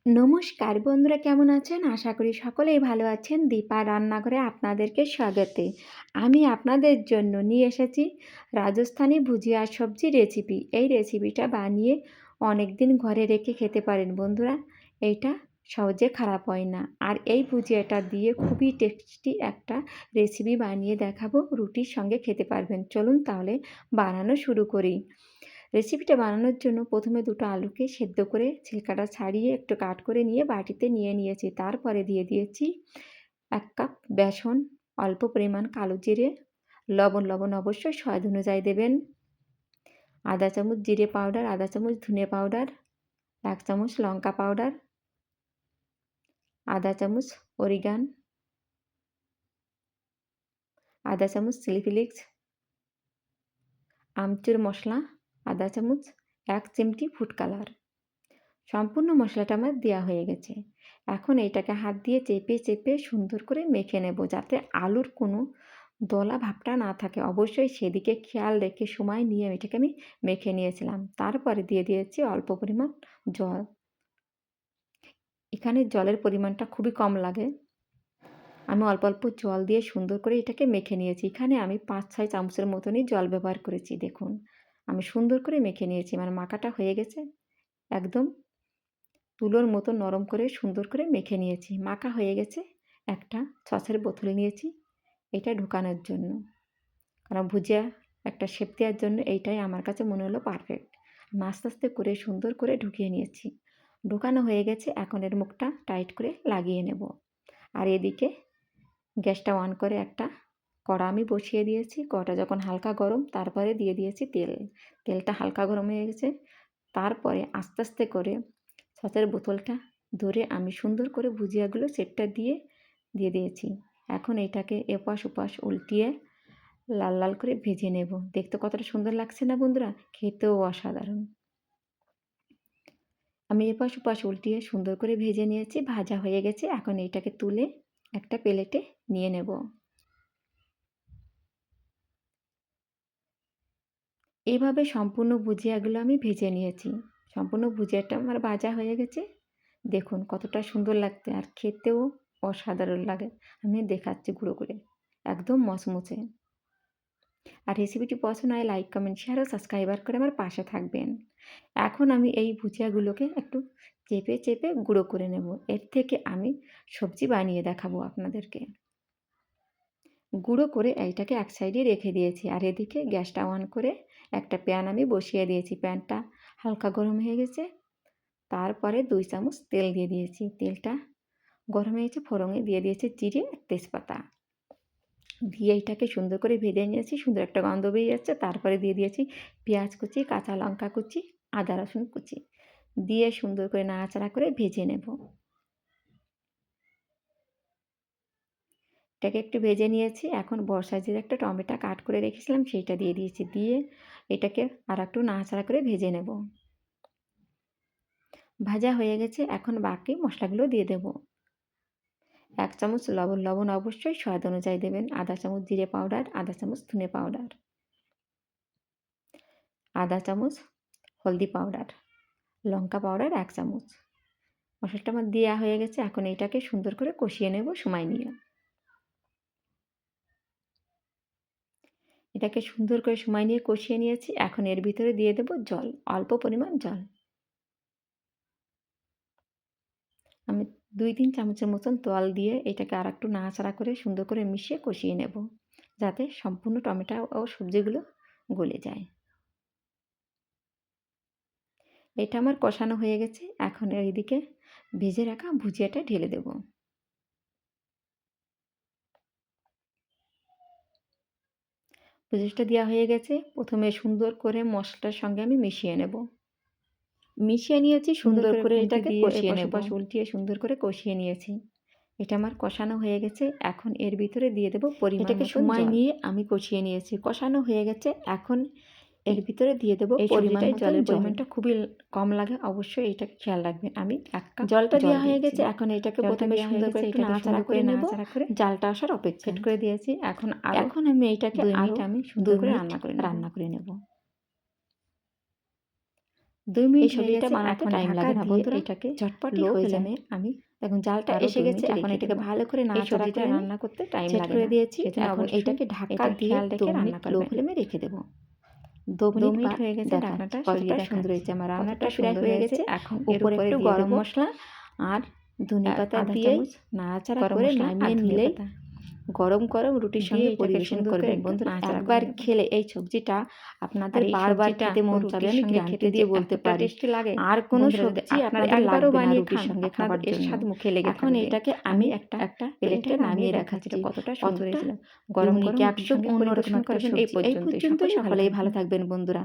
নমস্কার বন্ধুরা, কেমন আছেন? আশা করি সকলেই ভালো আছেন। দীপা রান্নাঘরে আপনাদেরকে স্বাগতে। আমি আপনাদের জন্য নিয়ে এসেছি রাজস্থানি ভুজিয়া সবজি রেসিপি। এই রেসিপিটা বানিয়ে অনেক দিন ঘরে রেখে খেতে পারেন বন্ধুরা। এইটা সহজে খারাপ হয় না। আর এই ভুজিয়াটা দিয়ে খুবই টেস্টি একটা রেসিপি বানিয়ে দেখাবো। রুটির সঙ্গে খেতে পারবেন। চলুন তাহলে বানানো শুরু করি। রেসিপিটা বানানোর জন্য প্রথমে দুটো আলুকে সেদ্ধ করে ছিলকাটা ছাড়িয়ে একটু কাট করে নিয়ে বাটিতে নিয়ে নিয়েছি। তারপরে দিয়ে দিয়েছি 1 কাপ বেসন, অল্প পরিমাণ কালো জিরে, লবণ অবশ্যই স্বাদ অনুযায়ী দেবেন, আধা চামচ জিরে পাউডার, আধা চামচ ধনে পাউডার, 1 চামচ লঙ্কা পাউডার, আধা চামচ অরিগান, আধা চামচ চিলি ফ্লেক্স, আমচুর মশলা আধা চামচ, 1 চিমটি ফুড কালার। সম্পূর্ণ মশলাটা আমার দেওয়া হয়ে গেছে। এখন এইটাকে হাত দিয়ে চেপে চেপে সুন্দর করে মেখে নেব, যাতে আলুর কোনো দলা ভাবটা না থাকে। অবশ্যই সেদিকে খেয়াল রেখে সময় নিয়ে এটাকে আমি মেখে নিয়েছিলাম। তারপরে দিয়ে দিয়েছি অল্প পরিমাণ জল। এখানে জলের পরিমাণটা খুবই কম লাগে। আমি অল্প অল্প জল দিয়ে সুন্দর করে এটাকে মেখে নিয়েছি। এখানে আমি 5-6 চামচের মতনই জল ব্যবহার করেছি। দেখুন, আমি সুন্দর করে মেখে নিয়েছি। আমার মাখাটা হয়ে গেছে। একদম তুলোর মতো নরম করে সুন্দর করে মেখে নিয়েছি। মাখা হয়ে গেছে। একটা সসের বোতল নিয়েছি এটা ঢোকানোর জন্য, কারণ ভুজিয়া একটা শেপ দেওয়ার জন্য এইটাই আমার কাছে মনে হলো পারফেক্ট। আমি আস্তে আস্তে করে সুন্দর করে ঢুকিয়ে নিয়েছি। ঢোকানো হয়ে গেছে। এখন এর মুখটা টাইট করে লাগিয়ে নেব। আর এদিকে গ্যাসটা অন করে একটা কড়া আমি বসিয়ে দিয়েছি। কড়াটা যখন হালকা গরম, তারপরে দিয়ে দিয়েছি তেল। তেলটা হালকা গরম হয়ে গেছে। তারপরে আস্তে আস্তে করে সসের বোতলটা ধরে আমি সুন্দর করে ভুজিয়াগুলো সেটটা দিয়ে দিয়েছি। এখন এটাকে এপাশ ওপাশ উল্টিয়ে লাল লাল করে ভেজে নেব। দেখতে কতটা সুন্দর লাগছে না বন্ধুরা? খেতেও অসাধারণ। আমি এপাশ ওপাশ উল্টিয়ে সুন্দর করে ভেজে নিয়েছি। ভাজা হয়ে গেছে। এখন এটাকে তুলে একটা প্লেটে নিয়ে নেব। এভাবে সম্পূর্ণ ভুজিয়াগুলো আমি ভেজে নিয়েছি। সম্পূর্ণ ভুজিয়াটা আমার ভাজা হয়ে গেছে। দেখুন কতটা সুন্দর লাগছে, আর খেতেও অসাধারণ লাগে। আমি দেখাচ্ছি গুঁড়ো করে, একদম মচমচে। আর রেসিপিটি পছন্দ হয় লাইক, কমেন্ট, শেয়ার ও সাবস্ক্রাইবার করে আমার পাশে থাকবেন। এখন আমি এই ভুজিয়াগুলোকে একটু চেপে চেপে গুঁড়ো করে নেব। এর থেকে আমি সবজি বানিয়ে দেখাবো আপনাদেরকে। গুঁড়ো করে এইটাকে এক সাইডে রেখে দিয়েছি। আর এদিকে গ্যাসটা অন করে একটা প্যান আমি বসিয়ে দিয়েছি। প্যানটা হালকা গরম হয়ে গেছে। তারপরে 2 চামচ তেল দিয়ে দিয়েছি। তেলটা গরম হয়ে গেছে। ফোড়নে দিয়ে দিয়েছি জিরে আর তেজপাতা। দিয়ে এটাকে সুন্দর করে ভেজে নিয়েছি। সুন্দর একটা গন্ধ বেরিয়ে যাচ্ছে। তারপরে দিয়ে দিয়েছি পেঁয়াজ কুচি, কাঁচা লঙ্কা কুচি, আদা রসুন কুচি দিয়ে সুন্দর করে নাড়াচাড়া করে ভেজে নেব। এটাকে একটু ভেজে নিয়েছি। এখন বড় সাইজের একটা টমেটো কাট করে রেখেছিলাম, সেইটা দিয়ে দিয়েছি। দিয়ে এটাকে আর একটু নাড়াচাড়া করে ভেজে নেব। ভাজা হয়ে গেছে। এখন বাকি মশলাগুলো দিয়ে দেব। 1 চামচ লবণ অবশ্যই স্বাদ অনুযায়ী দেবেন, আধা চামচ জিরে পাউডার, আধা চামচ ধনে পাউডার, আধা চামচ হলদি পাউডার, লঙ্কা পাউডার 1 চামচ। মশলাটা আমার দেওয়া হয়ে গেছে। এখন এটাকে সুন্দর করে কষিয়ে নেব সময় নিয়ে। এটাকে সুন্দর করে সময় নিয়ে কষিয়ে নিয়েছি। এখন এর ভিতরে দিয়ে দেব জল, অল্প পরিমাণ জল। আমি 2-3 চামচের মতন জল দিয়ে এটাকে আর একটু নাড়াচাড়া করে সুন্দর করে মিশিয়ে কষিয়ে নেব, যাতে সম্পূর্ণ টমেটো ও সবজিগুলো গলে যায়। এটা আমার কষানো হয়ে গেছে। এখন এইদিকে ভেজে রাখা ভুজিয়াটা ঢেলে দেব। ভুজিয়াটা দেওয়া হয়ে গেছে। প্রথমে সুন্দর করে মশলার সঙ্গে আমি মিশিয়ে নেব। মিশিয়ে নিয়েছি সুন্দর করে এটাকে কষিয়ে নেব। এপাশ উল্টিয়ে সুন্দর করে কষিয়ে নিয়েছি। এটা আমার কষানো হয়ে গেছে। এখন এর ভিতরে দিয়ে দেব পরিমাণ মতো জল। এটাকে সময় নিয়ে আমি কষিয়ে নিয়েছি। কষানো হয়ে গেছে। এখন এর ভিতরে দিয়ে দেব পরিমাণ মতো জলের পরিমাণটা খুবই কম লাগে, অবশ্যই এটাকে খেয়াল রাখবেন। আমি 1 কাপ জলটা দেওয়া হয়ে গেছে। এখন এটাকে প্রথমে সুন্দর করে একটু নাড়াচাড়া করে নেব, জালটা আসার অপেক্ষা সেট করে দিয়েছি। এখন আমি এইটাকে 2 মিনিট আমি সুন্দর করে রান্না করে নেব। 2 মিনিট এই হয়ে সবজিটা গেছে, বানাতে এখন টাইম ঢাকা লাগে না দিয়ে বন্ধুরা, এটাকে ঝটপটই লো হয়ে যায়। ফ্লেমে আমি দেখুন জালটা আরও এসে 2 গেছে, মিনিট এখন রেখে এটাকে দেব। ভালো করে এই নাড়াচাড়া সবজিটা করে নিয়ে রান্না করতে টাইম সেট লাগে করে না। দিয়েছি। সেজন্য এখন অবশ্যই এটাকে ঢাকা এটা দিয়ে খেয়াল 2 রেখে রান্না মিনিট লো করবেন। ফ্লেমে রেখে দেব। 2 2 মিনিট মিনিট পর হয়ে গেছে, ঢাকনাটা দেখাচ্ছি, সরিয়ে কতটা সুন্দর দেখাচ্ছি। হয়েছে। আমার কতটা রান্নাটা প্রায় সুন্দর হয়ে হয়েছে। গেছে। এখন এর উপরে উপরে একটু দিয়ে গরম দেব মসলা আর ধনে পাতা আধা দিয়ে চামচ নাড়াচাড়া গরম করে মসলা আর নামিয়ে ধনে নিলেই পাতা গরম গরম রুটির দিয়ে সঙ্গে এটাকে পরিবেশন সুন্দর করে করবেন। একটু বন্ধুরা নাড়াচাড়া করে একবার নেব। খেলে এই সবজিটা আপনাদের আর এই বারবার সবজিটা খেতে মন চাবে, রুটির আমি সঙ্গে গ্যারান্টি খেতে যে দিয়ে বলতে এতটা পারি। টেস্টি লাগে, আর কোনো বন্ধুরা যদি সবজি আপনারা আপনাদের একবারও লাগবে না বানিয়ে রুটির খান, সঙ্গে খাবার আপনাদের এর জন্য। স্বাদ মুখে লেগে এখন থাকবে। এটাকে আমি আমি একটা একটা প্লেটে প্লেটে নামিয়ে নামিয়ে দেখাচ্ছি দেখাচ্ছি। এটা কতটা সুন্দর কতটা হয়েছিল। গরম বেগুনি গরম রুটির ক্যাপসিকাম সঙ্গে অন্যরকম পরিবেশন একটা করবেন। এই সবজি। এই পর্যন্তই। পর্যন্তই, সকলেই ভালো সকলেই ভালো থাকবেন। থাকবেন বন্ধুরা।